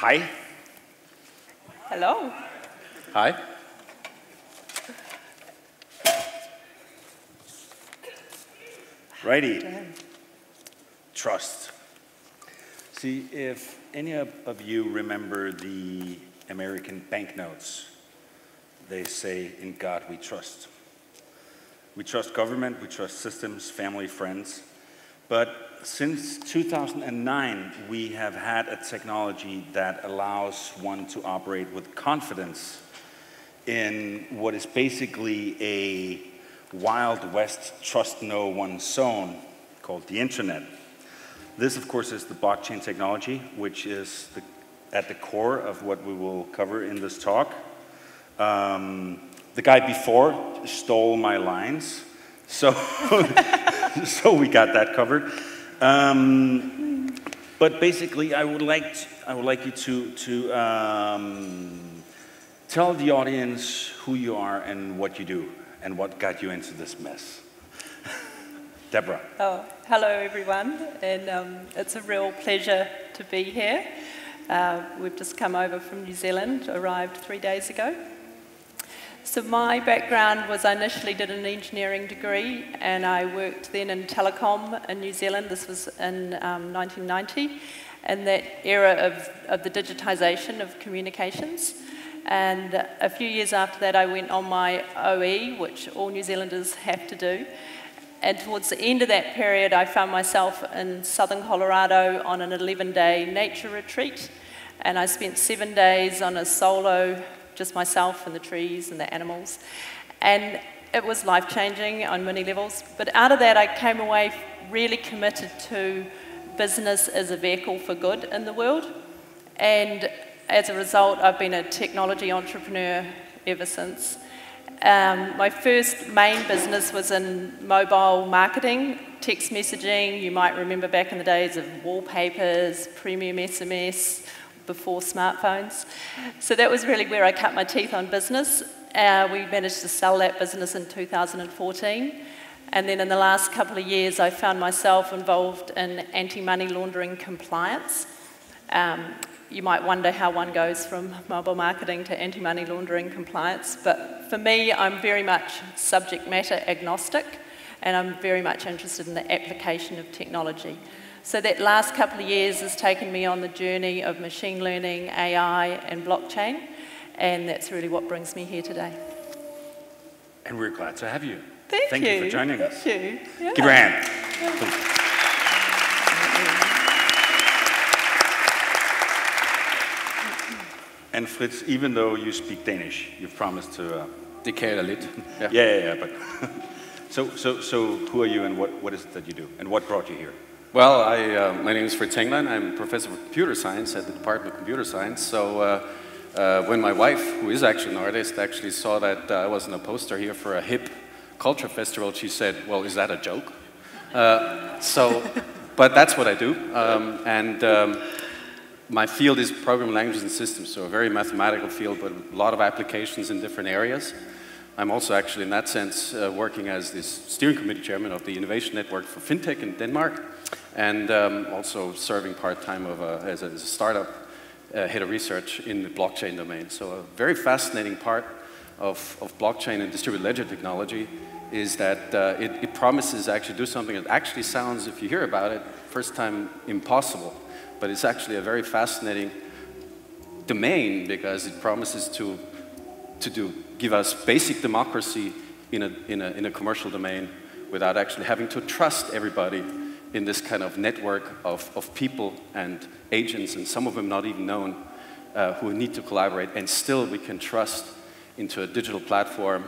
Hi. Hello. Hi. Righty. Trust. See, if any of you remember the American banknotes, they say, "In God we trust." We trust government, we trust systems, family, friends. But since 2009, we have had a technology that allows one to operate with confidence in what is basically a Wild West trust no one zone called the internet. This, of course, is the blockchain technology, which is at the core of what we will cover in this talk. The guy before stole my lines, so, so we got that covered. But basically, I would like you to tell the audience who you are and what you do, and what got you into this mess. Deborah. Oh, hello everyone, and it's a real pleasure to be here. We've just come over from New Zealand, arrived 3 days ago. So my background was I initially did an engineering degree, and I worked then in telecom in New Zealand. This was in 1990, and that era of the digitization of communications. And a few years after that, I went on my OE, which all New Zealanders have to do. And towards the end of that period, I found myself in southern Colorado on an 11-day nature retreat. And I spent 7 days on a solo, just myself and the trees and the animals. And it was life-changing on many levels. But out of that, I came away really committed to business as a vehicle for good in the world. And as a result, I've been a technology entrepreneur ever since. My first main business was in mobile marketing, text messaging. You might remember back in the days of wallpapers, premium SMS, before smartphones. So that was really where I cut my teeth on business. We managed to sell that business in 2014. And then in the last couple of years, I found myself involved in anti-money laundering compliance. You might wonder how one goes from mobile marketing to anti-money laundering compliance, but for me, I'm very much subject matter agnostic, and I'm very much interested in the application of technology. So that last couple of years has taken me on the journey of machine learning, AI, and blockchain, and that's really what brings me here today. And we're glad to have you. Thank you for joining us. Thank you. Yeah. Give her a hand. Please. And Fritz, even though you speak Danish, you've promised to decade a little. Yeah. But so who are you, and what is it that you do, and what brought you here? Well, my name is Fritz Henglein. I'm a professor of computer science at the Department of Computer Science. So when my wife, who is actually an artist, actually saw that I was in a poster here for a hip culture festival, she said, "Well, is that a joke?" But that's what I do, my field is programming languages and systems, so a very mathematical field, but a lot of applications in different areas. I'm also actually, in that sense, working as this steering committee chairman of the Innovation Network for FinTech in Denmark, and also serving part-time as a startup head of research in the blockchain domain. So a very fascinating part of blockchain and distributed ledger technology is that it promises to actually do something that actually sounds, if you hear about it, first time impossible. But it's actually a very fascinating domain because it promises to give us basic democracy in a commercial domain without actually having to trust everybody in this kind of network of people and agents, and some of them not even known, who need to collaborate, and still we can trust into a digital platform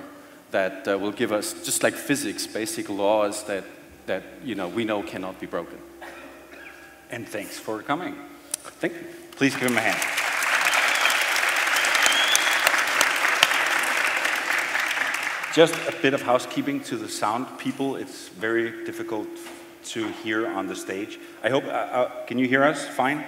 that will give us, just like physics, basic laws that we know cannot be broken. And thanks for coming. Thank you. Please give him a hand. Just a bit of housekeeping to the sound people. It's very difficult to hear on the stage. I hope, can you hear us fine?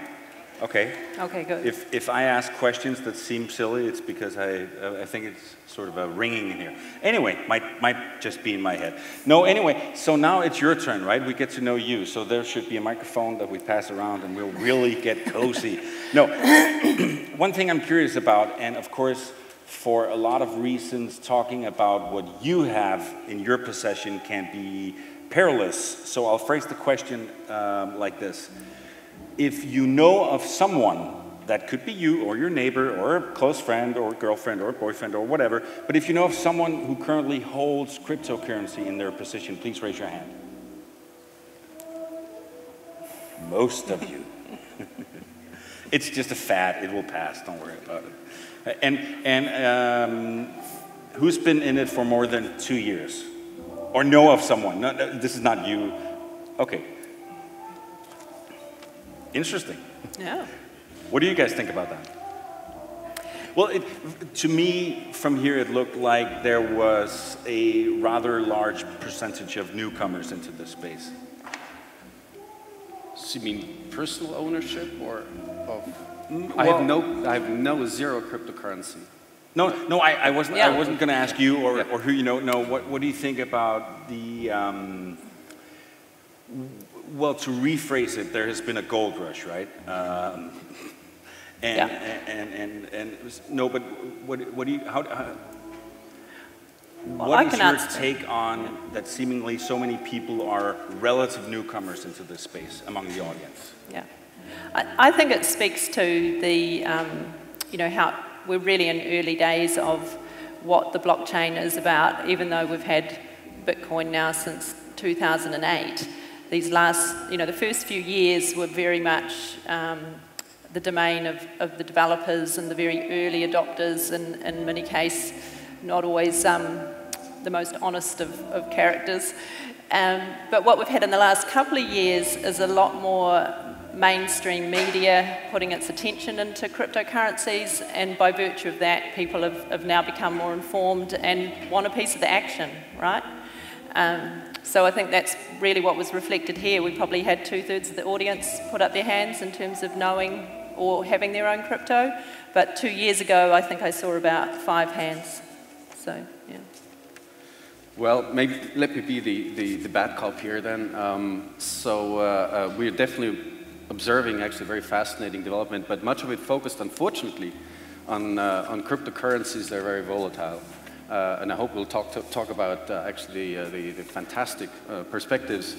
Okay. Okay, good. If I ask questions that seem silly, it's because I think it's sort of a ringing in here. Anyway, might just be in my head. No, anyway, so now it's your turn, right? We get to know you, so there should be a microphone that we pass around and we'll really get cozy. No, one thing I'm curious about, and of course, for a lot of reasons, talking about what you have in your possession can be perilous. So I'll phrase the question like this. If you know of someone, that could be you or your neighbor or a close friend or girlfriend or boyfriend or whatever, but if you know of someone who currently holds cryptocurrency in their possession, please raise your hand. Most of you. It's just a fad, it will pass, don't worry about it. And who's been in it for more than 2 years? Or know of someone? No, this is not you. Okay. Interesting. Yeah. What do you guys think about that? Well, to me, from here, it looked like there was a rather large percentage of newcomers into this space. So you mean personal ownership or of? Well, I have no zero cryptocurrency. No, I wasn't. Yeah. I wasn't going to ask you or who you know. No, what do you think about the? Well, to rephrase it, there has been a gold rush, right? No, but what do you? What is your take on that? Seemingly, so many people are relative newcomers into this space among the audience. Yeah, I think it speaks to the, how we're really in early days of what the blockchain is about. Even though we've had Bitcoin now since 2008, these last, the first few years were very much the domain of the developers and the very early adopters, and in many cases, not always the most honest of characters. But what we've had in the last couple of years is a lot more mainstream media putting its attention into cryptocurrencies, and by virtue of that, people have now become more informed and want a piece of the action, right? So I think that's really what was reflected here. We probably had 2/3 of the audience put up their hands in terms of knowing or having their own crypto, but 2 years ago, I think I saw about 5 hands. So, yeah. Well, maybe let me be the bad cop here then. We're definitely observing actually very fascinating development, but much of it focused, unfortunately, on cryptocurrencies that are very volatile. And I hope we'll talk about actually the fantastic perspectives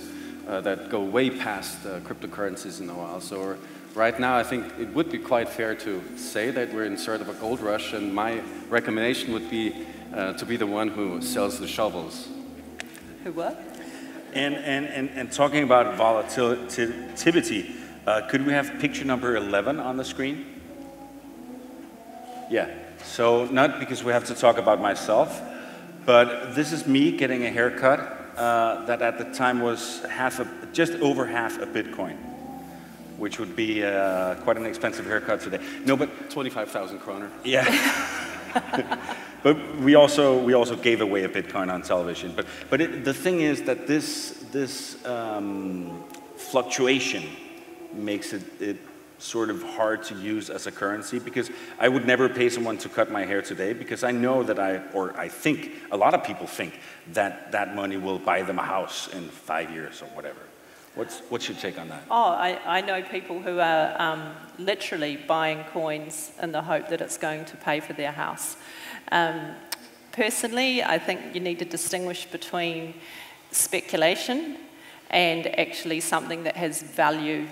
that go way past cryptocurrencies in a while. So right now, I think it would be quite fair to say that we're in sort of a gold rush, and my recommendation would be to be the one who sells the shovels. Who what? And talking about volatility, could we have picture number 11 on the screen? Yeah. So not because we have to talk about myself, but this is me getting a haircut that at the time was just over half a Bitcoin, which would be quite an expensive haircut today. No, but 25,000 kroner. Yeah. But we also gave away a Bitcoin on television. But the thing is that this fluctuation makes it sort of hard to use as a currency, because I would never pay someone to cut my hair today, because I know that I think, a lot of people think that money will buy them a house in 5 years or whatever. What's your take on that? Oh, I know people who are literally buying coins in the hope that it's going to pay for their house. Personally, I think you need to distinguish between speculation and actually something that has value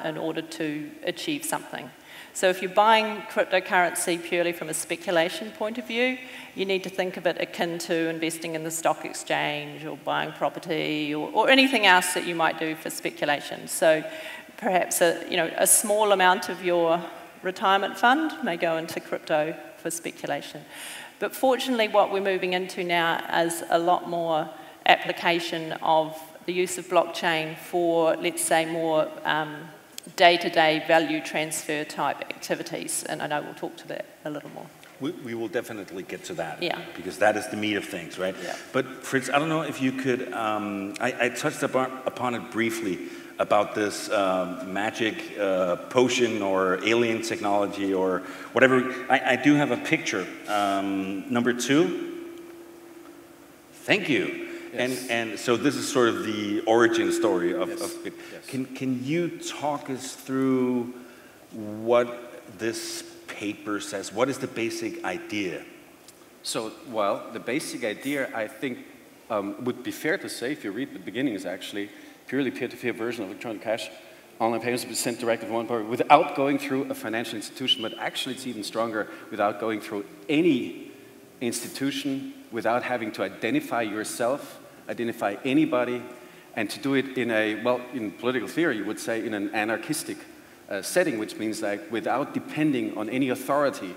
in order to achieve something. So if you're buying cryptocurrency purely from a speculation point of view, you need to think of it akin to investing in the stock exchange or buying property or anything else that you might do for speculation. So perhaps a small amount of your retirement fund may go into crypto for speculation. But fortunately, what we're moving into now is a lot more application of the use of blockchain for, let's say, more day-to-day value transfer type activities. And I know we'll talk to that a little more. We will definitely get to that. Yeah. Because that is the meat of things, right? Yeah. But Fritz, I don't know if you could, I touched upon it briefly. about this magic potion or alien technology or whatever. I do have a picture. Number 2. Thank you. Yes. And so this is sort of the origin story of it. Yes. Can you talk us through what this paper says? What is the basic idea? So, well, the basic idea, I think, would be fair to say, if you read the beginning, is actually purely peer-to-peer version of electronic cash. Online payments will be sent directly from one party without going through a financial institution, but actually it's even stronger, without going through any institution, without having to identify yourself, identify anybody, and to do it in a, well, in political theory, you would say in an anarchistic setting, which means like without depending on any authority.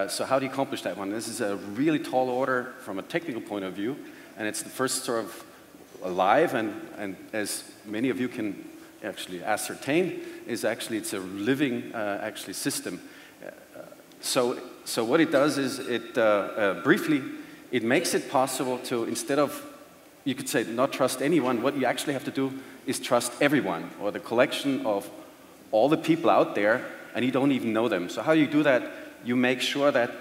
So how do you accomplish that one? This is a really tall order from a technical point of view, and it's the first sort of alive, and as many of you can actually ascertain, is actually it's a living actually system. So what it does is it briefly, it makes it possible to, instead of, you could say, not trust anyone, what you actually have to do is trust everyone, or the collection of all the people out there, and you don't even know them. So how you do that? You make sure that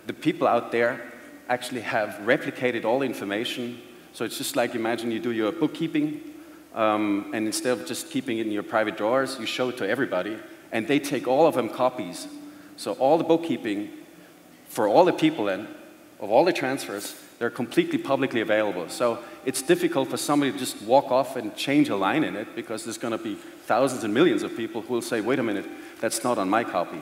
the people out there actually have replicated all the information. So it's just like, imagine you do your bookkeeping, and instead of just keeping it in your private drawers, you show it to everybody, and they take all of them copies. So all the bookkeeping for all the people then, of all the transfers, they're completely publicly available. So it's difficult for somebody to just walk off and change a line in it, because there's going to be thousands and millions of people who will say, wait a minute, that's not on my copy.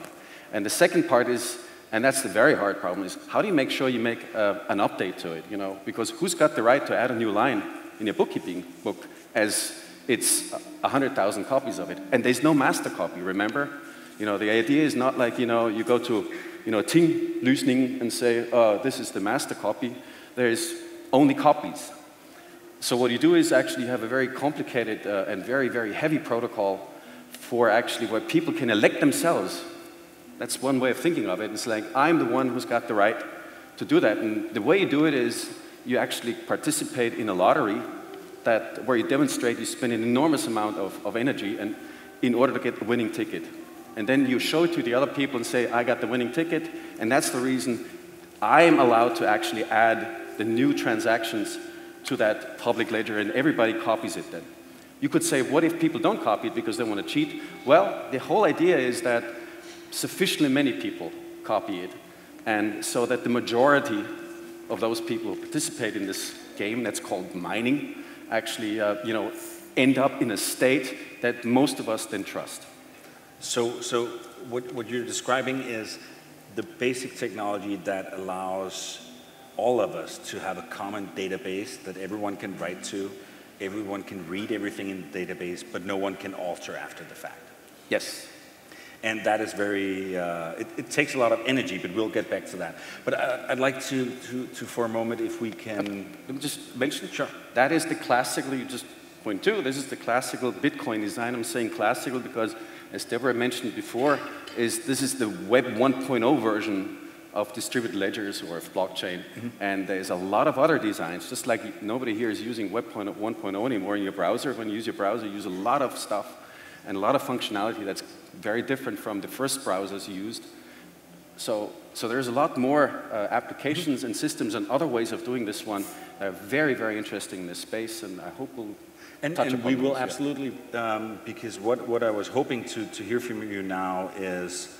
And the second part is, and that's the very hard problem, is how do you make sure you make an update to it, you know? Because who's got the right to add a new line in your bookkeeping book as it's 100,000 copies of it? And there's no master copy, remember? You know, the idea is not like, you know, you go to, you know, tinglysning and say, this is the master copy. There's only copies. So what you do is actually you have a very complicated and very, very heavy protocol for actually where people can elect themselves. That's one way of thinking of it. It's like, I'm the one who's got the right to do that. And the way you do it is you actually participate in a lottery where you demonstrate you spend an enormous amount of energy and in order to get the winning ticket. And then you show it to the other people and say, I got the winning ticket, and that's the reason I am allowed to actually add the new transactions to that public ledger, and everybody copies it then. You could say, what if people don't copy it because they want to cheat? Well, the whole idea is that sufficiently many people copy it, and so that the majority of those people who participate in this game, that's called mining, actually you know, end up in a state that most of us then trust. So what you're describing is the basic technology that allows all of us to have a common database that everyone can write to, everyone can read everything in the database, but no one can alter after the fact. Yes. And that is very, it takes a lot of energy, but we'll get back to that. But I'd like to for a moment, if we can... Let me just mention, sure. That is the classical, you just point to, this is the classical Bitcoin design. I'm saying classical because, as Deborah mentioned before, this is the Web 1.0 version of distributed ledgers or of blockchain. Mm-hmm. And there's a lot of other designs, just like nobody here is using Web 1.0 anymore in your browser. When you use your browser, you use a lot of stuff and a lot of functionality that's very different from the first browsers you used. So there's a lot more applications and systems and other ways of doing this one that are very, very interesting in this space, and I hope we'll touch upon we will those, absolutely, because what I was hoping to hear from you now is,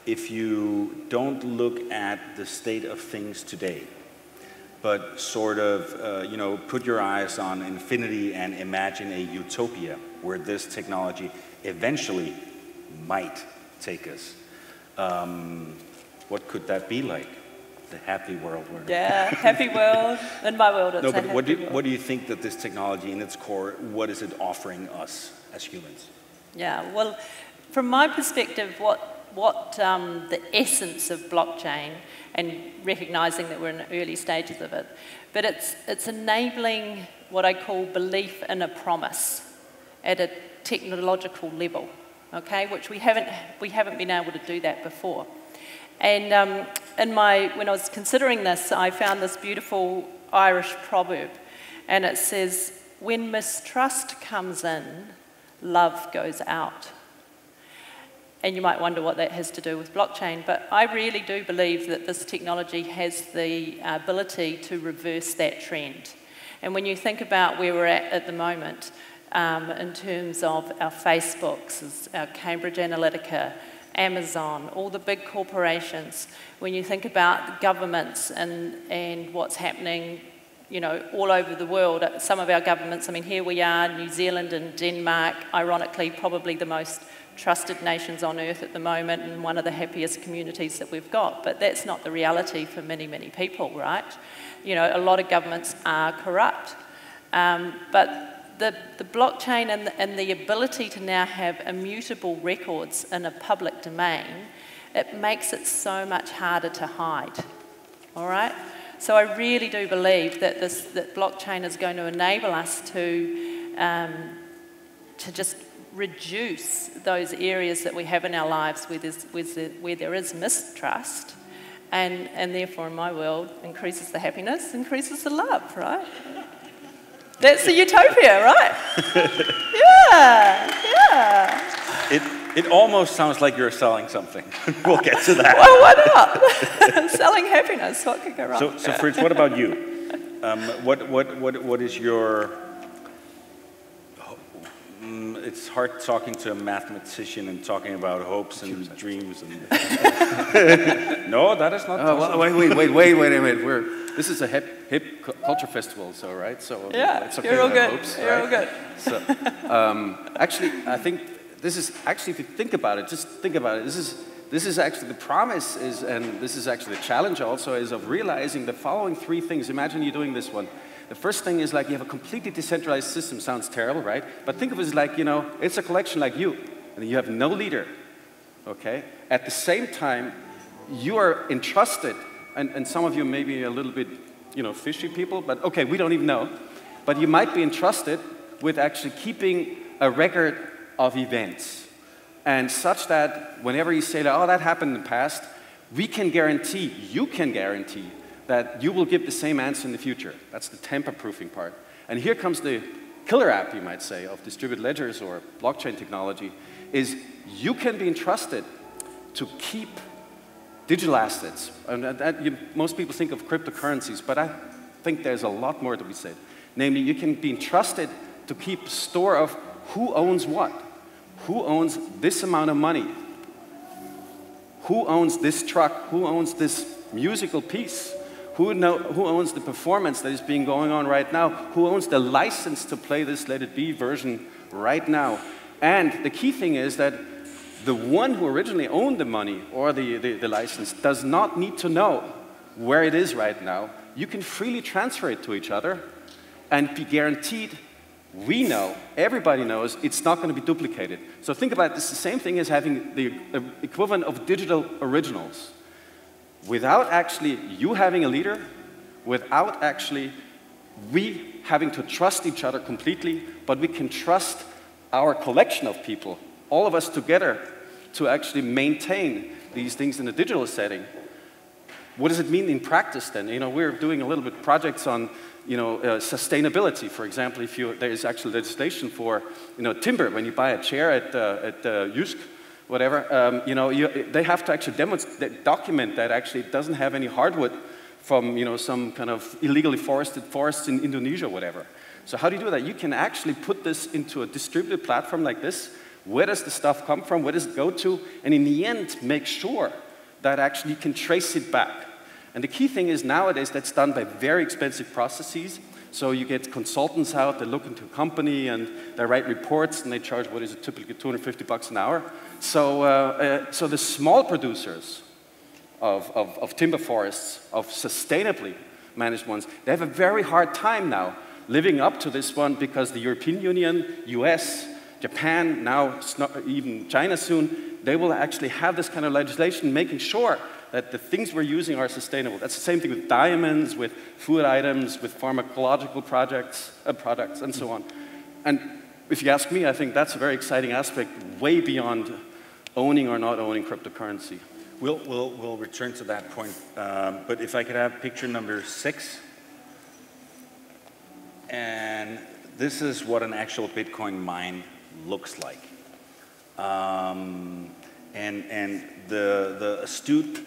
if you don't look at the state of things today, but sort of, you know, put your eyes on infinity and imagine a utopia where this technology eventually might take us. What could that be like? The happy world. Yeah, happy world. In my world, it's no, but a what happy do you think that this technology, in its core, what is it offering us as humans? Yeah, well, from my perspective, what the essence of blockchain, and recognizing that we're in the early stages of it, but it's enabling what I call belief in a promise at a technological level, okay, which we haven't been able to do that before. And when I was considering this, I found this beautiful Irish proverb, and it says, when mistrust comes in, love goes out. And you might wonder what that has to do with blockchain, but I really do believe that this technology has the ability to reverse that trend. And when you think about where we're at the moment, in terms of our Facebooks, our Cambridge Analytica, Amazon, all the big corporations, when you think about governments and what's happening, you know, all over the world, some of our governments, I mean, here we are, New Zealand and Denmark, ironically, probably the most trusted nations on earth at the moment and one of the happiest communities that we've got. But that's not the reality for many, many people, right? You know, a lot of governments are corrupt. But the blockchain and the ability to now have immutable records in a public domain, it makes it so much harder to hide, all right? So I really do believe that that blockchain is going to enable us to just reduce those areas that we have in our lives where there is mistrust, and therefore, in my world, increases the happiness, increases the love, right? That's the utopia, right? Yeah. It almost sounds like you're selling something. We'll get to that. Well, why not? Selling happiness, what could go wrong? So Fritz, what about you? What is your... it's hard talking to a mathematician and talking about hopes and dreams. And no, that is not possible. Wait. This is a hip culture festival, so right? So yeah, it's okay. You're all good. Hopes, you're right? all good. So, actually, I think this is actually, if you think about it, just think about it. This is actually the promise is, and this is actually the challenge also, is of realizing the following three things. Imagine you're doing this one. The first thing is like you have a completely decentralized system. Sounds terrible, right? But think of it as like, you know, it's a collection like you, and you have no leader, okay? At the same time, you are entrusted, and some of you may be a little bit, you know, fishy people, but okay, we don't even know. But you might be entrusted with actually keeping a record of events, and such that whenever you say that, oh, that happened in the past, we can guarantee, you can guarantee, that you will give the same answer in the future. That's the tamper-proofing part. And here comes the killer app, you might say, of distributed ledgers or blockchain technology, is you can be entrusted to keep digital assets. And most people think of cryptocurrencies, but I think there's a lot more to be said. Namely, you can be entrusted to keep store of who owns what. Who owns this amount of money? Who owns this truck? Who owns this musical piece? Who owns the performance that is being going on right now? Who owns the license to play this Let It Be version right now? And the key thing is that the one who originally owned the money or the license does not need to know where it is right now. You can freely transfer it to each other and be guaranteed, we know, everybody knows, it's not going to be duplicated. So think about this, the same thing as having the equivalent of digital originals. Without actually you having a leader, without actually we having to trust each other completely, but we can trust our collection of people, all of us together, to actually maintain these things in a digital setting. What does it mean in practice then? You know, we're doing a little bit projects on, you know, sustainability. For example, if there is actually legislation for, you know, timber. When you buy a chair at Jysk, whatever, you know, they have to actually document that actually it doesn't have any hardwood from, you know, some kind of illegally forested forests in Indonesia or whatever. So how do you do that? You can actually put this into a distributed platform like this. Where does the stuff come from? Where does it go to? And in the end, make sure that actually you can trace it back. And the key thing is nowadays that's done by very expensive processes. So you get consultants out, they look into a company and they write reports and they charge, what is it, typically $250 an hour. So, so the small producers of timber forests, of sustainably managed ones, they have a very hard time now living up to this one because the European Union, US, Japan, now even China soon, they will actually have this kind of legislation making sure that the things we're using are sustainable. That's the same thing with diamonds, with food items, with pharmacological products, and so on. And if you ask me, I think that's a very exciting aspect, way beyond owning or not owning cryptocurrency. We'll return to that point. But if I could have picture number 6. And this is what an actual Bitcoin mine looks like. And the astute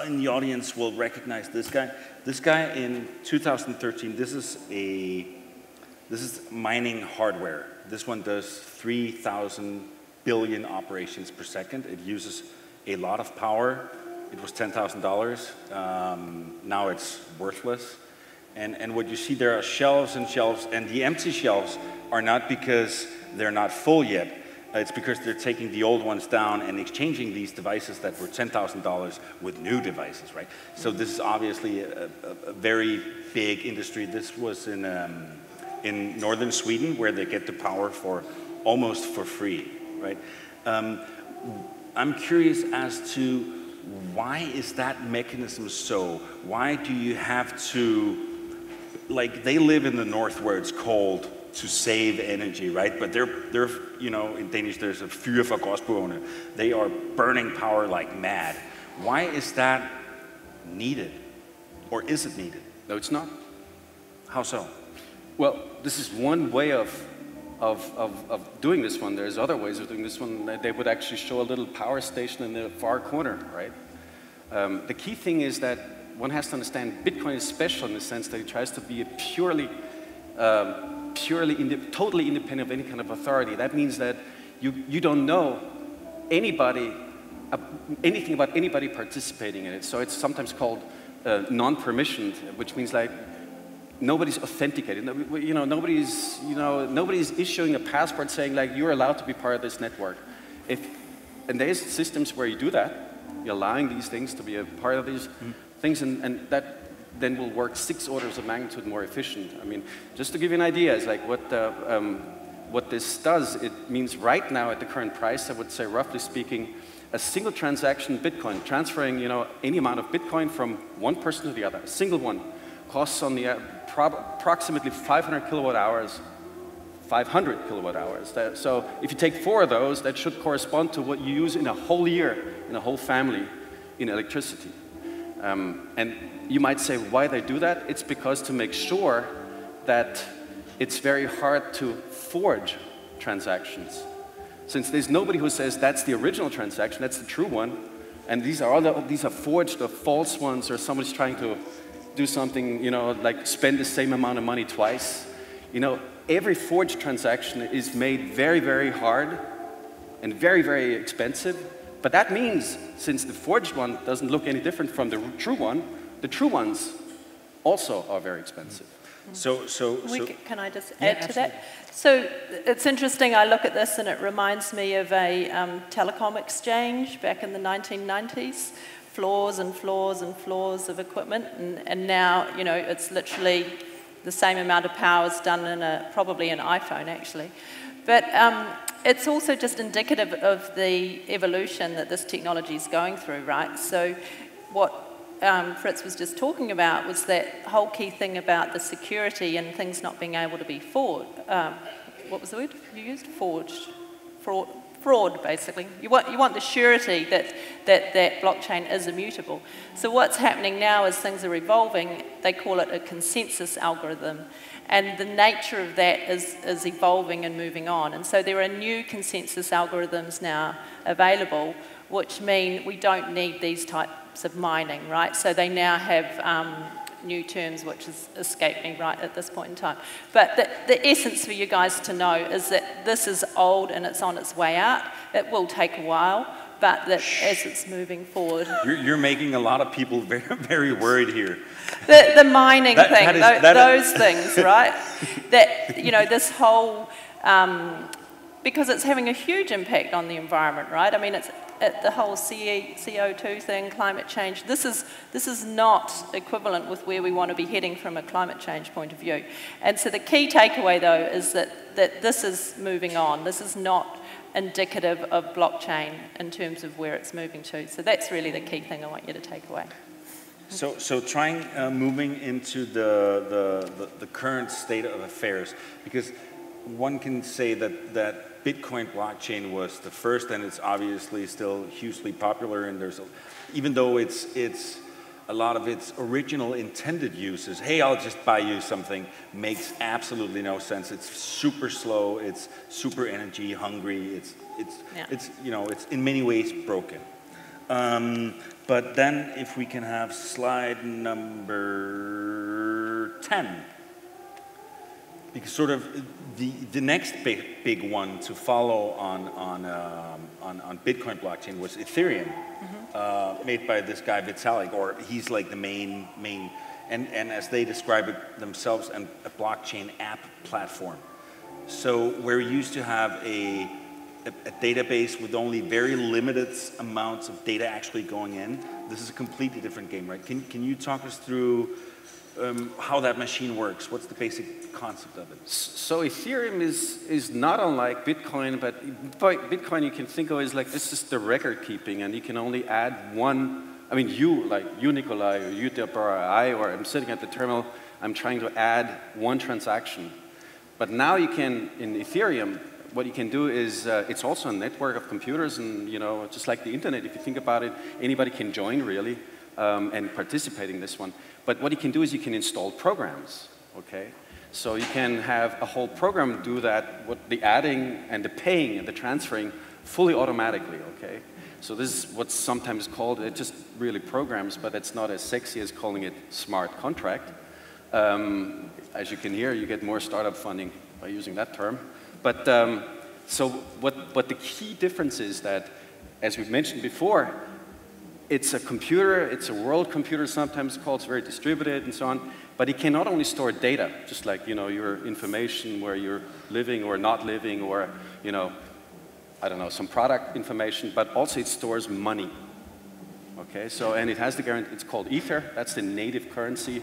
in the audience will recognize this guy. This guy in 2013, this is mining hardware. This one does 3,000 billion operations per second. It uses a lot of power. It was $10,000. Now it's worthless. And what you see, there are shelves and shelves, and the empty shelves are not because they're not full yet. It's because they're taking the old ones down and exchanging these devices that were $10,000 with new devices, right? So this is obviously a very big industry. This was in northern Sweden, where they get the power for almost for free, right? I'm curious as to why is that mechanism so? Why do you have to, like, they live in the north where it's cold, to save energy, right? But they're you know, in Danish there's a fyr for gråspurvene. They are burning power like mad. Why is that needed? Or is it needed? No, it's not. How so? Well, this is one way of doing this one. There's other ways of doing this one. They would actually show a little power station in the far corner, right? The key thing is that one has to understand Bitcoin is special in the sense that it tries to be a totally independent of any kind of authority. That means that you don't know anything about anybody participating in it. So it's sometimes called non-permissioned, which means like nobody's authenticated. You know, nobody's issuing a passport saying like you're allowed to be part of this network. And there's systems where you do that. You're allowing these things to be a part of these things, and that then will work 6 orders of magnitude more efficient. I mean, just to give you an idea, it's like what this does, it means right now at the current price, I would say roughly speaking, a single transaction Bitcoin, transferring, you know, any amount of Bitcoin from one person to the other, a single one, costs on the approximately 500 kilowatt hours. 500 kilowatt hours. So if you take 4 of those, that should correspond to what you use in a whole year, in a whole family, in electricity. And you might say, why they do that? It's because to make sure that it's very hard to forge transactions. Since there's nobody who says that's the original transaction, that's the true one, and these are forged or false ones, or somebody's trying to do something, you know, like spend the same amount of money twice. You know, every forged transaction is made very, very hard and very, very expensive. But that means, since the forged one doesn't look any different from the true one, the true ones also are very expensive. Can I just add to that? So it's interesting, I look at this and it reminds me of a telecom exchange back in the 1990s. Floors and floors and floors of equipment, and now, you know, it's literally the same amount of power is done in probably an iPhone actually. But it's also just indicative of the evolution that this technology is going through, right? So what Fritz was just talking about was that whole key thing about the security and things not being able to be forged. What was the word you used? Forged. Fraud, basically. You want the surety that blockchain is immutable. So what's happening now is things are evolving. They call it a consensus algorithm. And the nature of that is evolving and moving on. And so there are new consensus algorithms now available, which mean we don't need these types of mining, right? So they now have new terms, which has escaped me right at this point in time. But the essence for you guys to know is that this is old and it's on its way out. It will take a while, but that as it's moving forward. You're making a lot of people very, very worried here. The mining thing, those things, right? That, you know, this whole, because it's having a huge impact on the environment, right? I mean, it's the whole CO2 thing, climate change. This is not equivalent with where we want to be heading from a climate change point of view. And so the key takeaway, though, is that this is moving on. This is not indicative of blockchain in terms of where it's moving to. So that's really the key thing I want you to take away. So trying moving into the current state of affairs, because one can say that Bitcoin blockchain was the first, and it's obviously still hugely popular. And there's, even though it's a lot of its original intended uses, hey, I'll just buy you something, makes absolutely no sense. It's super slow, it's super energy hungry, it's you know, it's in many ways broken. But then if we can have slide number 10, because sort of the next big one to follow on Bitcoin blockchain was Ethereum, made by this guy Vitalik, or he's like the main, and as they describe it themselves, a blockchain app platform. So where we used to have a database with only very limited amounts of data actually going in, this is a completely different game, right? Can you talk us through how that machine works? What's the basic concept of it? So Ethereum is not unlike Bitcoin, but Bitcoin you can think of as like, this is the record keeping, and you can only add one. I mean, you Nikolai, or you Deborah, or I'm sitting at the terminal, I'm trying to add one transaction. But now you can, in Ethereum, what you can do is, it's also a network of computers, and you know, just like the internet, if you think about it, anybody can join really, and participate in this one. But what you can do is you can install programs, okay? So you can have a whole program do that, the adding and the paying and the transferring fully automatically, okay? So this is what's sometimes called, it's just really programs, but it's not as sexy as calling it smart contract. As you can hear, you get more startup funding by using that term. But so what the key difference is that, as we've mentioned before, it's a computer, it's a world computer sometimes called, it's very distributed and so on, but it can not only store data, just like, you know, your information where you're living or not living, or, you know, I don't know, some product information, but also it stores money. Okay, so, and it has the guarantee, it's called Ether, that's the native currency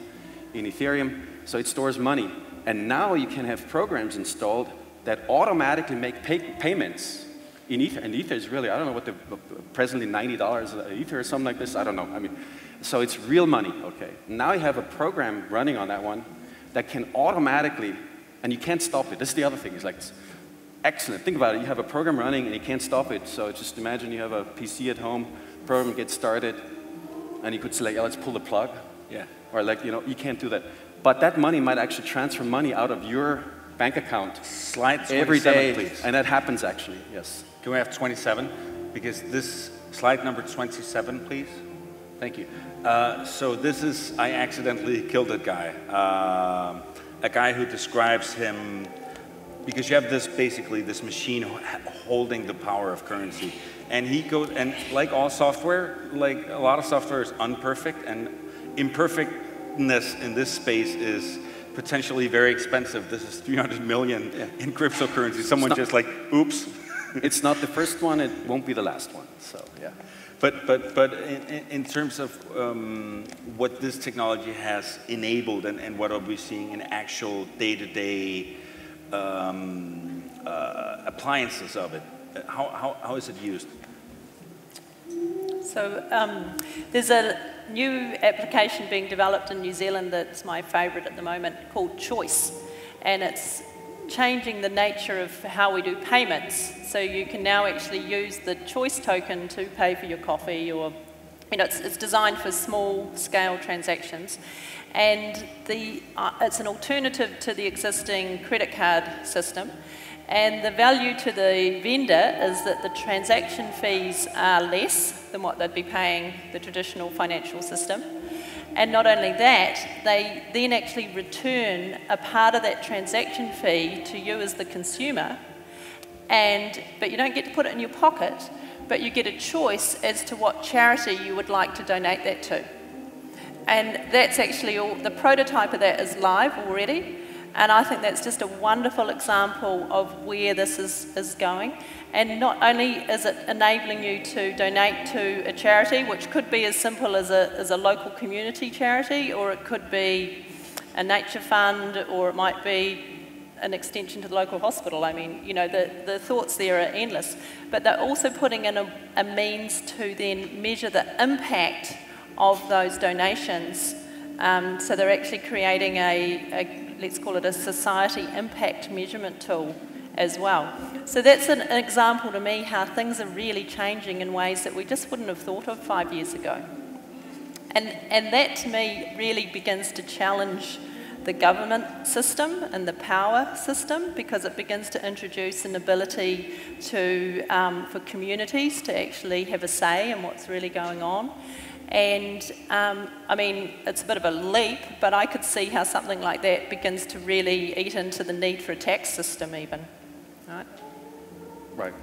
in Ethereum, so it stores money. And now you can have programs installed that automatically make payments in Ether. And Ether is really, I don't know what the, presently $90 Ether or something like this, I don't know. I mean, so it's real money, okay. Now you have a program running on that one that can automatically, and you can't stop it. This is the other thing, it's like, it's excellent. Think about it, you have a program running and you can't stop it. So just imagine you have a PC at home, program gets started, and you could say, like, yeah, let's pull the plug. Yeah. Or like, you know, you can't do that. But that money might actually transfer money out of your bank account Slide 27, every day, please. and that happens actually, yes. Can we have 27? Because this, slide number 27, please. Thank you. So this is, I accidentally killed that guy. A guy who describes him, because you have this, basically, this machine holding the power of currency. And he goes, and like all software, like a lot of software is imperfect, and imperfectness in this space is potentially very expensive. This is 300 million in cryptocurrency. Someone just like, oops. It's not the first one, it won't be the last one, so yeah. But in terms of what this technology has enabled and what are we seeing in actual day-to-day appliances of it, how is it used? So there's a new application being developed in New Zealand that's my favourite at the moment, called Choice, and it's changing the nature of how we do payments. So you can now actually use the Choice token to pay for your coffee, or, you know, it's designed for small-scale transactions, and it's an alternative to the existing credit card system. And the value to the vendor is that the transaction fees are less than what they'd be paying the traditional financial system. And not only that, they then actually return a part of that transaction fee to you as the consumer, but you don't get to put it in your pocket, but you get a choice as to what charity you would like to donate that to. And that's actually the prototype of that is live already. And I think that's just a wonderful example of where this is going. And not only is it enabling you to donate to a charity, which could be as simple as a local community charity, or it could be a nature fund, or it might be an extension to the local hospital. I mean, you know, the thoughts there are endless. But they're also putting in a means to then measure the impact of those donations. So they're actually creating let's call it a society impact measurement tool as well. So that's an example to me how things are really changing in ways that we just wouldn't have thought of 5 years ago. And that, to me, really begins to challenge the government system and the power system, because it begins to introduce an ability to, for communities to actually have a say in what's really going on. And, I mean, it's a bit of a leap, but I could see how something like that begins to really eat into the need for a tax system even, right? Right.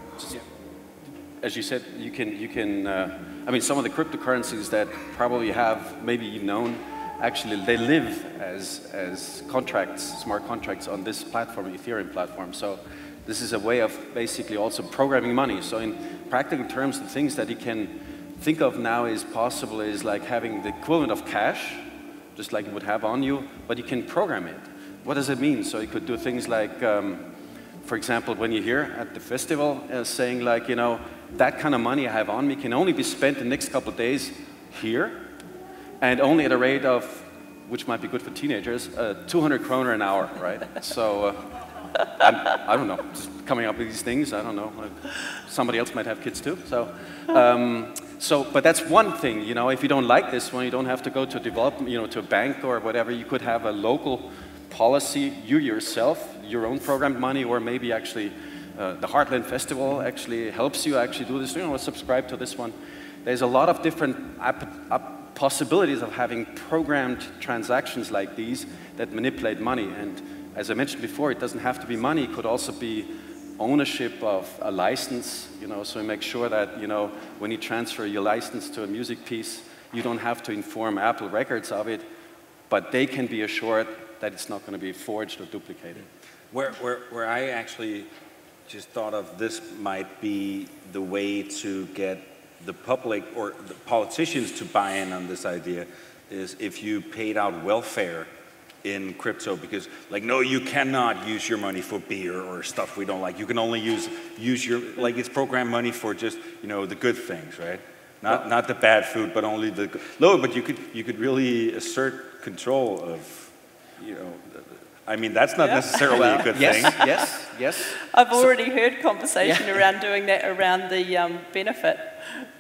As you said, you can I mean, some of the cryptocurrencies that probably have, maybe you've known, actually they live as contracts, smart contracts on this platform, Ethereum platform. So this is a way of basically also programming money. So in practical terms, the things that you can think of now is possible is like having the equivalent of cash, just like you would have on you, but you can program it. What does it mean? So you could do things like, for example, when you're here at the festival, saying like, you know, that kind of money I have on me can only be spent the next couple of days here, and only at a rate of, which might be good for teenagers, 200 kroner an hour, right? So, I don't know, just coming up with these things, I don't know. Somebody else might have kids too, so. But that's one thing, you know, if you don't like this one, you don't have to go to development, you know, to a bank or whatever. You could have a local policy, you yourself, your own programmed money, or maybe actually the Heartland Festival actually helps you actually do this, you know, subscribe to this one. There's a lot of different possibilities of having programmed transactions like these that manipulate money. And as I mentioned before, it doesn't have to be money, it could also be ownership of a license, you know, so you make sure that, you know, when you transfer your license to a music piece, you don't have to inform Apple Records of it, but they can be assured that it's not going to be forged or duplicated. Where I actually just thought of this might be the way to get the public or the politicians to buy in on this idea is if you paid out welfare in crypto, because like, no, you cannot use your money for beer or stuff we don't like. You can only use your, like, it's programmed money for just, you know, the good things, right? Not the bad food, but only the, no, but you could really assert control of, you know, I mean, that's not necessarily a good thing. Yes. I've already heard conversation around doing that around the benefit,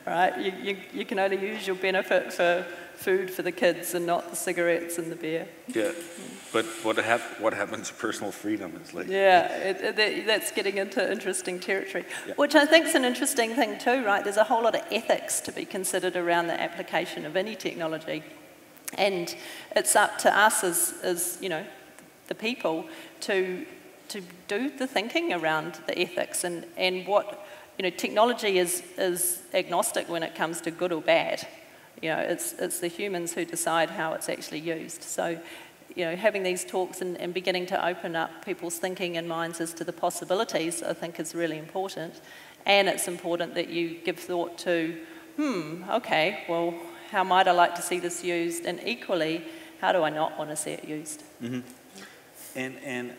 right? You can only use your benefit for food for the kids and not the cigarettes and the beer. Yeah, but what happens to personal freedom? It's like, that's getting into interesting territory, which I think is an interesting thing too, right? There's a whole lot of ethics to be considered around the application of any technology, and it's up to us as you know, the people to do the thinking around the ethics and what, you know, technology is agnostic when it comes to good or bad. You know, it's the humans who decide how it's actually used. So, you know, having these talks and beginning to open up people's thinking and minds as to the possibilities, I think is really important. And it's important that you give thought to, okay, well, how might I like to see this used? And equally, how do I not want to see it used? Mm-hmm. And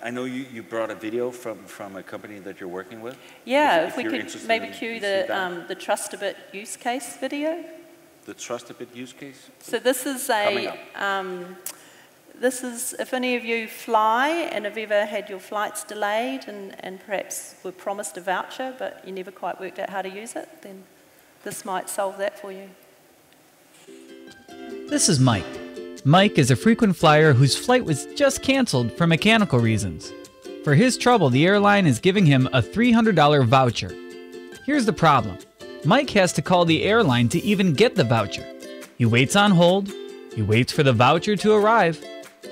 I know you brought a video from a company that you're working with. Yeah, if we could maybe cue the Trust a Bit use case video. The Trust a Bit use case? So this is if any of you fly and have ever had your flights delayed and perhaps were promised a voucher but you never quite worked out how to use it, then this might solve that for you. This is Mike. Mike is a frequent flyer whose flight was just canceled for mechanical reasons. For his trouble, the airline is giving him a $300 voucher. Here's the problem. Mike has to call the airline to even get the voucher. He waits on hold. He waits for the voucher to arrive.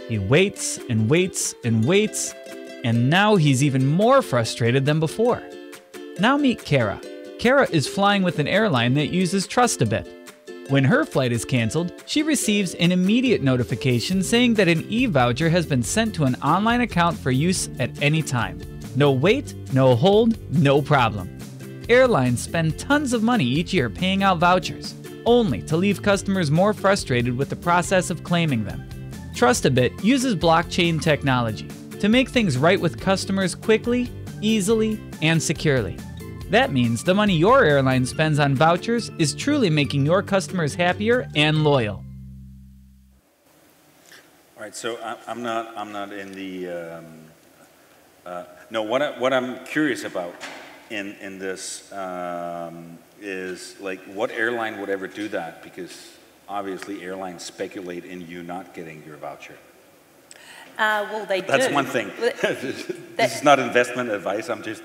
He waits and waits and waits, and now he's even more frustrated than before. Now meet Kara. Kara is flying with an airline that uses Trust a Bit. When her flight is canceled, she receives an immediate notification saying that an e-voucher has been sent to an online account for use at any time. No wait, no hold, no problem. Airlines spend tons of money each year paying out vouchers, only to leave customers more frustrated with the process of claiming them. Trust a Bit uses blockchain technology to make things right with customers quickly, easily, and securely. That means the money your airline spends on vouchers is truly making your customers happier and loyal. All right, so I'm not in the no. What I'm curious about in this is like what airline would ever do that, because obviously airlines speculate in you not getting your voucher. Well, they do. That's one thing. This is not investment advice, I'm just...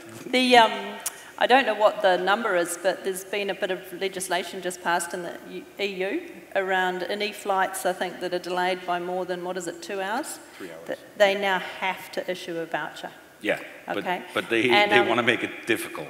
I don't know what the number is, but there's been a bit of legislation just passed in the EU around any flights, I think, that are delayed by more than, 2 hours? 3 hours. That they now have to issue a voucher. Yeah, Okay. but they want to make it difficult.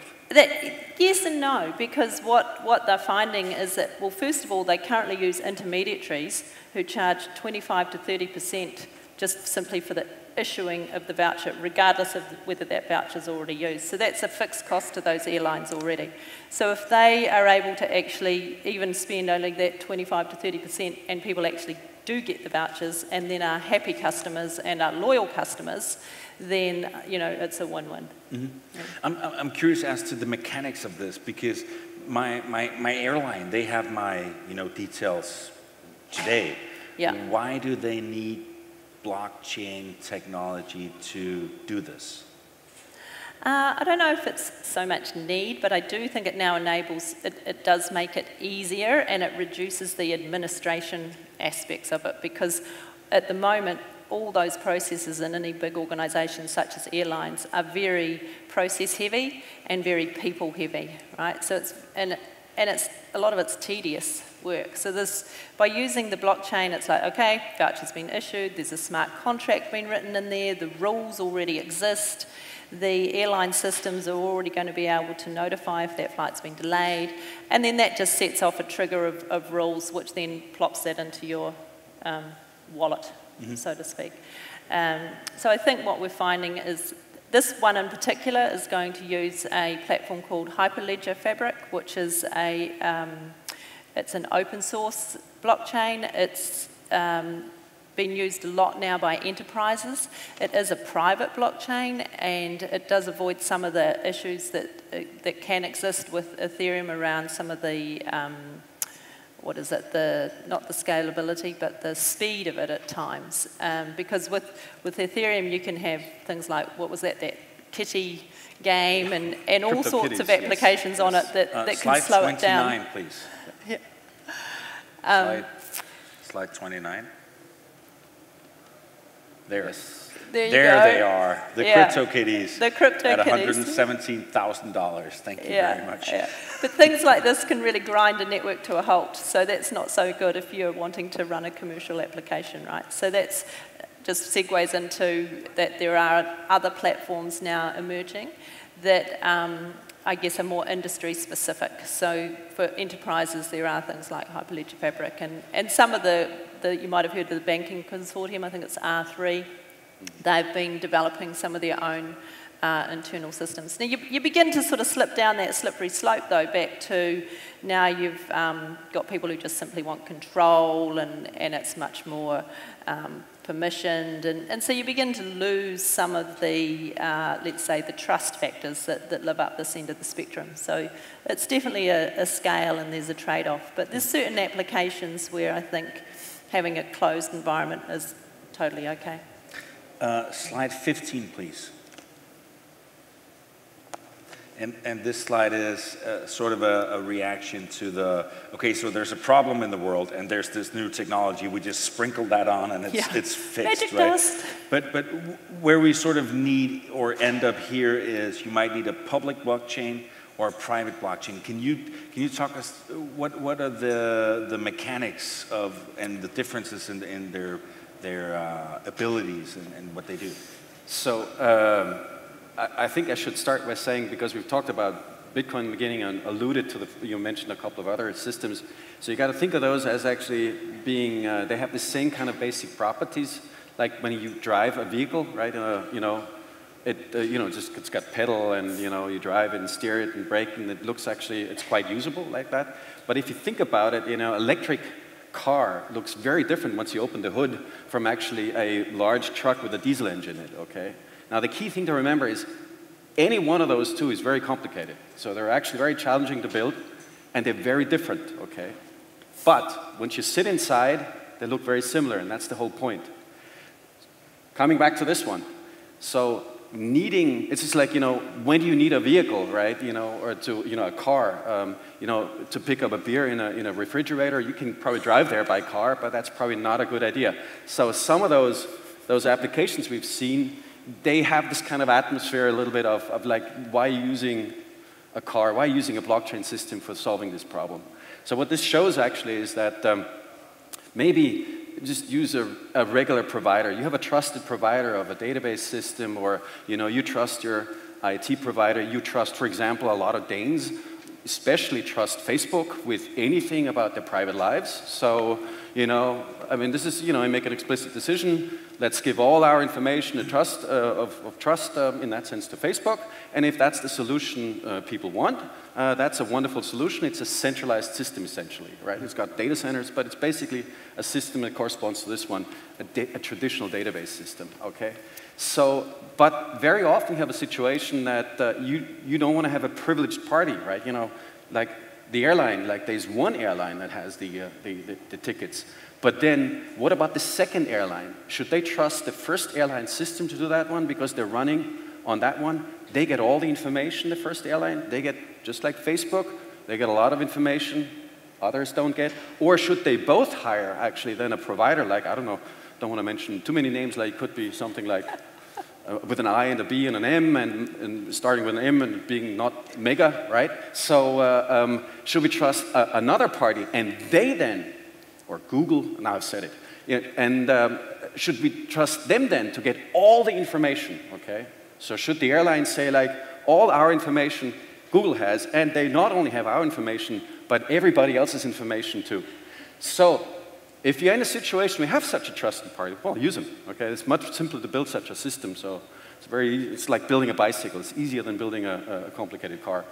Yes and no, because what they're finding is that, well, first of all, they currently use intermediaries who charge 25 to 30% just simply for the issuing of the voucher, regardless of whether that voucher is already used. So that's a fixed cost to those airlines already. So if they are able to actually even spend only that 25 to 30% and people actually do get the vouchers and then are happy customers and are loyal customers, then, it's a win-win. Mm-hmm. Yeah. I'm curious as to the mechanics of this, because my airline, they have my, details today. Yeah. Why do they need blockchain technology to do this? I don't know if it's so much need, but I do think it now enables, it does make it easier and it reduces the administration aspects of it, because at the moment, all those processes in any big organisation such as airlines are very process heavy and very people heavy, right? So it's, and it's, a lot of it's tedious work. So by using the blockchain, it's like, okay, voucher's been issued, there's a smart contract being written in there, the rules already exist, the airline systems are already going to be able to notify if that flight's been delayed, and then that just sets off a trigger of rules which then plops that into your wallet, so to speak. So I think what we're finding is this one in particular is going to use a platform called Hyperledger Fabric, which is it's an open source blockchain. It's been used a lot now by enterprises. It is a private blockchain, and it does avoid some of the issues that can exist with Ethereum around some of the, not the scalability, but the speed of it at times. Because with Ethereum, you can have things like, that kitty game and all sorts of applications on it that can slow it down. Slide 29, please. Yeah. Slide 29. There. There you there go. They are. The crypto kitties. The crypto at kitties. $117,000. Thank you very much. Yeah. But things like this can really grind a network to a halt. So that's not so good if you're wanting to run a commercial application, right? So that's just segues into that there are other platforms now emerging that I guess are more industry specific. So for enterprises, there are things like Hyperledger Fabric and some of the you might have heard of the banking consortium, I think it's R3. They've been developing some of their own internal systems. Now you begin to sort of slip down that slippery slope though, back to now you've got people who just simply want control and it's much more permissioned, and so you begin to lose some of the, let's say, the trust factors that live up this end of the spectrum. So it's definitely a scale and there's a trade-off, but there's certain applications where I think having a closed environment is totally okay. Slide 15, please. And this slide is sort of a reaction to okay, so there's a problem in the world and there's this new technology, we just sprinkle that on and it's fixed, Magic right? dust. But where we sort of need or end up here is you might need a public blockchain or a private blockchain. Can you talk us, what are the mechanics of and the differences in their abilities and what they do? So, I think I should start by saying, because we've talked about Bitcoin in the beginning and alluded to you mentioned a couple of other systems. So you got to think of those as actually being, they have the same kind of basic properties, like when you drive a vehicle, right? It's got pedal and, you drive it and steer it and brake and it looks actually, it's quite usable like that. But if you think about it, electric car looks very different once you open the hood from actually a large truck with a diesel engine in it, okay? Now, the key thing to remember is any one of those two is very complicated. So they're actually very challenging to build, and they're very different, okay? But once you sit inside, they look very similar, and that's the whole point. Coming back to this one. So needing, it's just like, when do you need a vehicle, right? Or to, a car, to pick up a beer in a refrigerator. You can probably drive there by car, but that's probably not a good idea. So some of those applications we've seen, they have this kind of atmosphere a little bit of like, why using a car, why using a blockchain system for solving this problem? So what this shows actually is that maybe just use a regular provider. You have a trusted provider of a database system, or you trust your IT provider. You trust, for example, a lot of Danes especially trust Facebook with anything about their private lives. So, this is, I make an explicit decision. Let's give all our information of trust in that sense to Facebook. And if that's the solution people want, that's a wonderful solution. It's a centralized system, essentially, right? It's got data centers, but it's basically a system that corresponds to this one, a traditional database system, okay? So, but very often you have a situation that you don't want to have a privileged party, right? Like the airline, like there's one airline that has the tickets. But then, what about the second airline? Should they trust the first airline system to do that one because they're running on that one? They get all the information, the first airline. They get, just like Facebook, they get a lot of information others don't get. Or should they both hire, actually, then a provider like, I don't know, don't want to mention too many names, like it could be something like with an I and a B and an M, and starting with an M and being not mega, right? So should we trust another party, and they then, or Google, now I've said it, and should we trust them then to get all the information, okay? So should the airline say, like, all our information Google has, and they not only have our information, but everybody else's information too. So if you're in a situation we have such a trusted party, well, use them, okay? It's much simpler to build such a system, so it's like building a bicycle. It's easier than building a complicated car.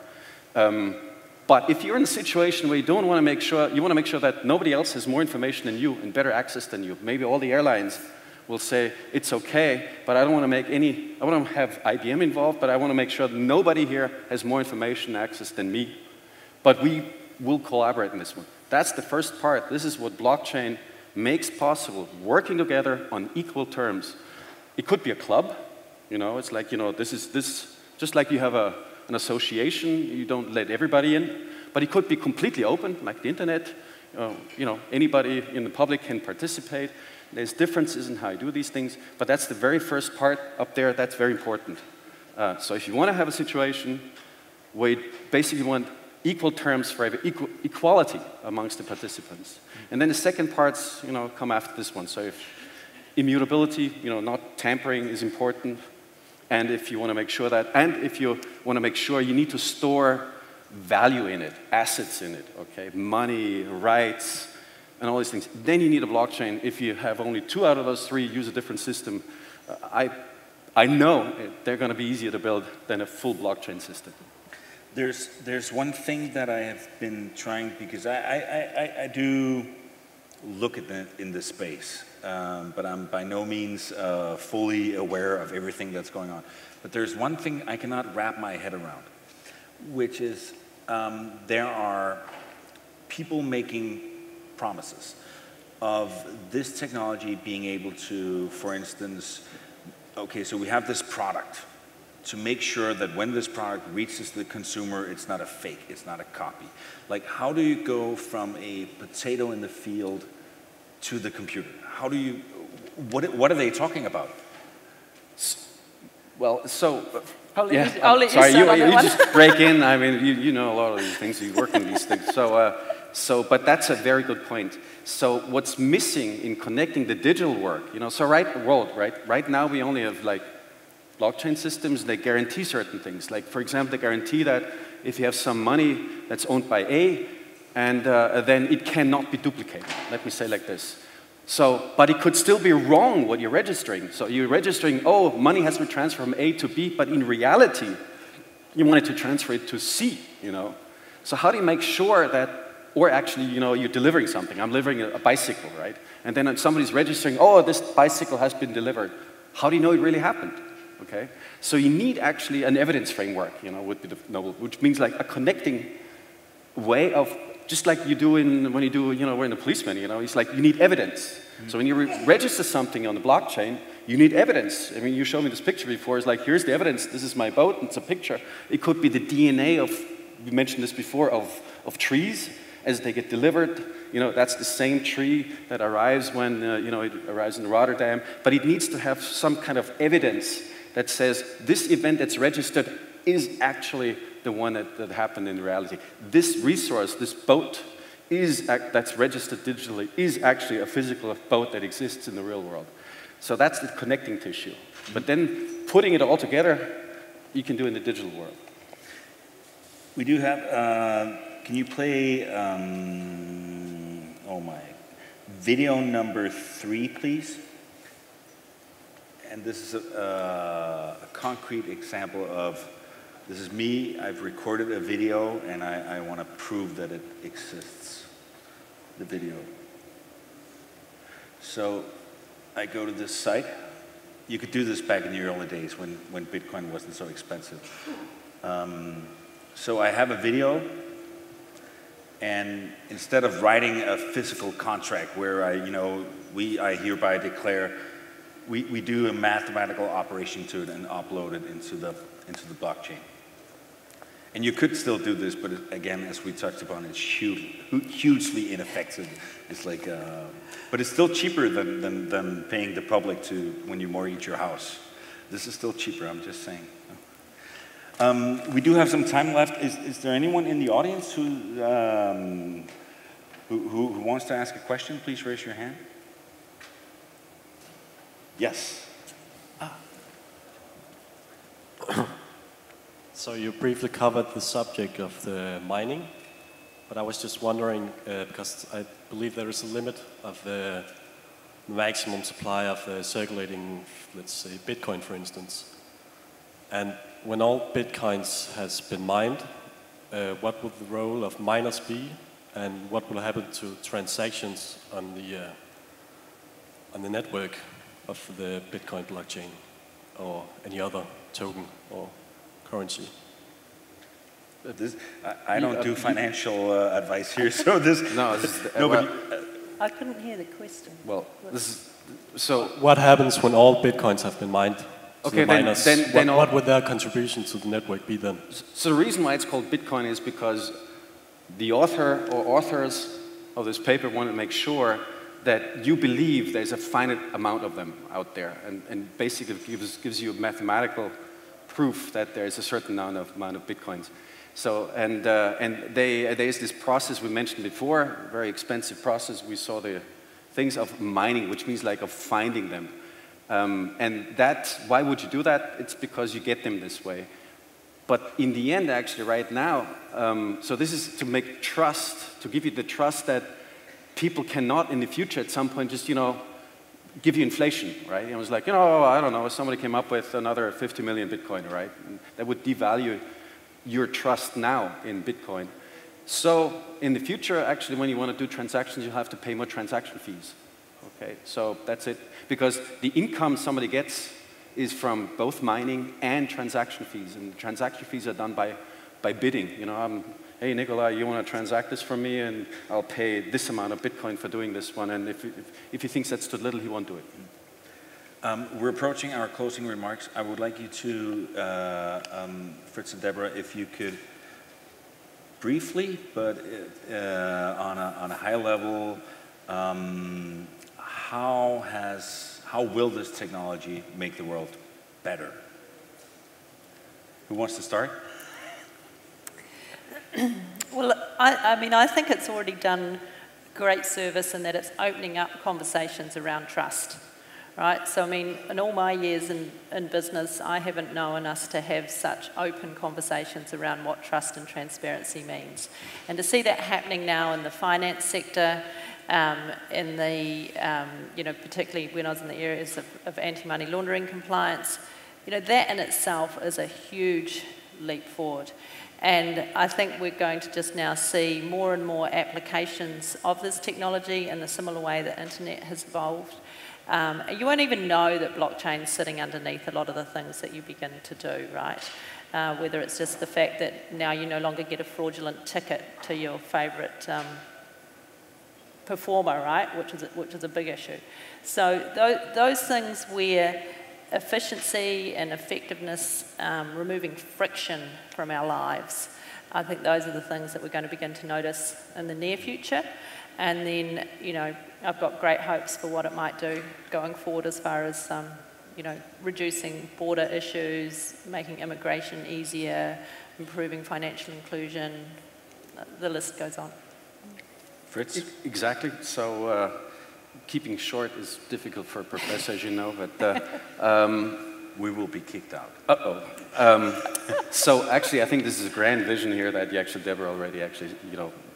But if you're in a situation where you don't want to make sure, you want to make sure that nobody else has more information than you and better access than you, maybe all the airlines will say, it's okay, but I don't want to make any, I want to have IBM involved, but I want to make sure that nobody here has more information access than me. But we will collaborate in this one. That's the first part. This is what blockchain makes possible, working together on equal terms. It could be a club, it's like, this, just like you have an association, you don't let everybody in, but it could be completely open, like the internet. Anybody in the public can participate. There's differences in how you do these things, but that's the very first part up there. That's very important. So if you want to have a situation where you basically want equal terms for equality amongst the participants, and then the second parts, come after this one. So if immutability, not tampering is important, and if you want to make sure that, and if you want to make sure you need to store value in it, assets in it, okay, money, rights, and all these things, then you need a blockchain. If you have only 2 out of those 3, use a different system. I know they're going to be easier to build than a full blockchain system. There's one thing that I have been trying, because I do look at in this space, but I'm by no means fully aware of everything that's going on. But there's one thing I cannot wrap my head around, which is there are people making promises of this technology being able to, for instance, okay, so we have this product, to make sure that when this product reaches the consumer, it's not a fake, it's not a copy. Like, how do you go from a potato in the field to the computer? How do you, what are they talking about? Well, so, I'll let you sorry, start on that you one. just break in. I mean, you know a lot of these things, you work on these things. But that's a very good point. So what's missing in connecting the digital work, so right now we only have like blockchain systems, they guarantee certain things. Like, for example, they guarantee that if you have some money that's owned by A, and then it cannot be duplicated. Let me say like this. So, but it could still be wrong what you're registering. So you're registering, oh, money has been transferred from A to B, but in reality, you wanted to transfer it to C, So how do you make sure that, or actually, you're delivering something. I'm delivering a bicycle, right? And then somebody's registering, oh, this bicycle has been delivered. How do you know it really happened? Okay? So you need actually an evidence framework, would be the noble, which means like a connecting way of, just like you do when you do, we're in a policeman, it's like you need evidence. So when you register something on the blockchain, you need evidence. I mean, you showed me this picture before. It's like, here's the evidence. This is my boat. It's a picture. It could be the DNA of, we mentioned this before, of trees as they get delivered. You know, that's the same tree that arrives when, you know, it arrives in Rotterdam. But it needs to have some kind of evidence that says this event that's registered is actually the one that happened in reality. This resource, this boat, that's registered digitally, is actually a physical boat that exists in the real world. So that's the connecting tissue. But then putting it all together, you can do in the digital world. We do have, can you play, video number 3, please? And this is a concrete example of, this is me, I've recorded a video, and I want to prove that it exists, the video. So I go to this site. You could do this back in the early days when Bitcoin wasn't so expensive. So I have a video, and instead of writing a physical contract where I hereby declare, we do a mathematical operation to it and upload it into the blockchain. And you could still do this, but again, as we touched upon, it's hugely ineffective. It's like, but it's still cheaper than paying the public when you mortgage your house. This is still cheaper, I'm just saying. We do have some time left. Is there anyone in the audience who wants to ask a question? Please raise your hand. Yes. So you briefly covered the subject of the mining, but I was just wondering, because I believe there is a limit of the maximum supply of circulating, let's say, Bitcoin, for instance. And when all Bitcoins has been mined, what would the role of miners be, and what will happen to transactions on the network of the Bitcoin blockchain, or any other token or currency? I don't do financial advice here, so this. No, I couldn't hear the question. Well, this is so. What happens when all Bitcoins have been mined? Okay, what would their contribution to the network be then? So the reason why it's called Bitcoin is because the author or authors of this paper want to make sure that you believe there's a finite amount of them out there, and basically gives you mathematical proof that there is a certain amount of Bitcoins. So, and there's this process we mentioned before, very expensive process. We saw the things of mining, which means like of finding them. And why would you do that? It's because you get them this way. But in the end, actually, right now, so this is to make trust, to give you the trust that people cannot in the future at some point just, give you inflation, right? It was like, I don't know, somebody came up with another 50 million Bitcoin, right? And that would devalue your trust now in Bitcoin. So in the future, actually, when you want to do transactions, you have to pay more transaction fees. Okay, so that's it. Because the income somebody gets is from both mining and transaction fees. And transaction fees are done by bidding. Hey, Nikolai, you want to transact this for me, and I'll pay this amount of Bitcoin for doing this one. And if he thinks that's too little, he won't do it. We're approaching our closing remarks. I would like you to, Fritz and Deborah, if you could briefly, but on a high level, how will this technology make the world better? Who wants to start? Well, I think it's already done great service in that it's opening up conversations around trust, right? So, in all my years in business, I haven't known us to have such open conversations around what trust and transparency means. And to see that happening now in the finance sector, in the, particularly when I was in the areas of anti-money laundering compliance, that in itself is a huge leap forward. And I think we're going to just now see more and more applications of this technology in the similar way that internet has evolved. You won't even know that blockchain's sitting underneath a lot of the things that you begin to do, right? Whether it's just the fact that now you no longer get a fraudulent ticket to your favourite performer, right? Which is a big issue. So those things where efficiency and effectiveness, removing friction from our lives, I think those are the things that we're going to begin to notice in the near future. And then, you know, I've got great hopes for what it might do going forward as far as, you know, reducing border issues, making immigration easier, improving financial inclusion. The list goes on. Fritz? Exactly. So keeping short is difficult for a professor, as you know, but we will be kicked out. So actually, I think this is a grand vision here that Deborah already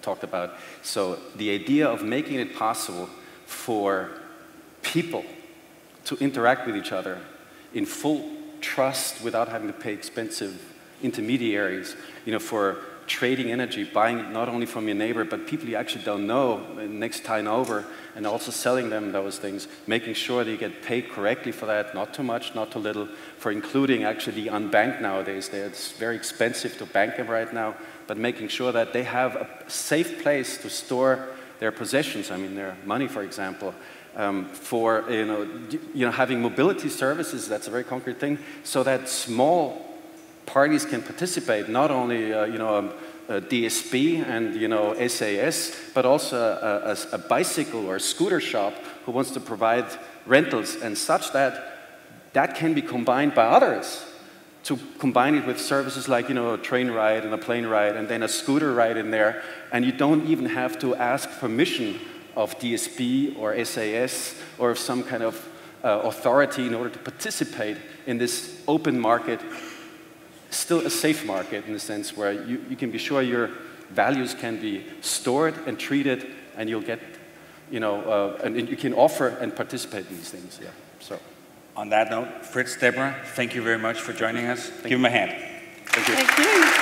talked about. So the idea of making it possible for people to interact with each other in full trust without having to pay expensive intermediaries, you know, for trading energy, buying it not only from your neighbor, but people you actually don't know next time over, and also selling them those things, making sure that you get paid correctly for that, not too much, not too little, for including actually the unbanked nowadays. It's very expensive to bank them right now, but making sure that they have a safe place to store their possessions, I mean their money, for example, for having mobility services, that's a very concrete thing, so that small parties can participate, not only a DSP and SAS, but also a bicycle or a scooter shop who wants to provide rentals and such that can be combined by others to combine it with services like a train ride and a plane ride and then a scooter ride in there, and you don't even have to ask permission of DSP or SAS or of some kind of authority in order to participate in this open market. Still a safe market in the sense where you can be sure your values can be stored and treated, and you'll get, and you can offer and participate in these things. Yeah. So, on that note, Fritz, Deborah, thank you very much for joining us. Give them a hand. Thank you. Thank you.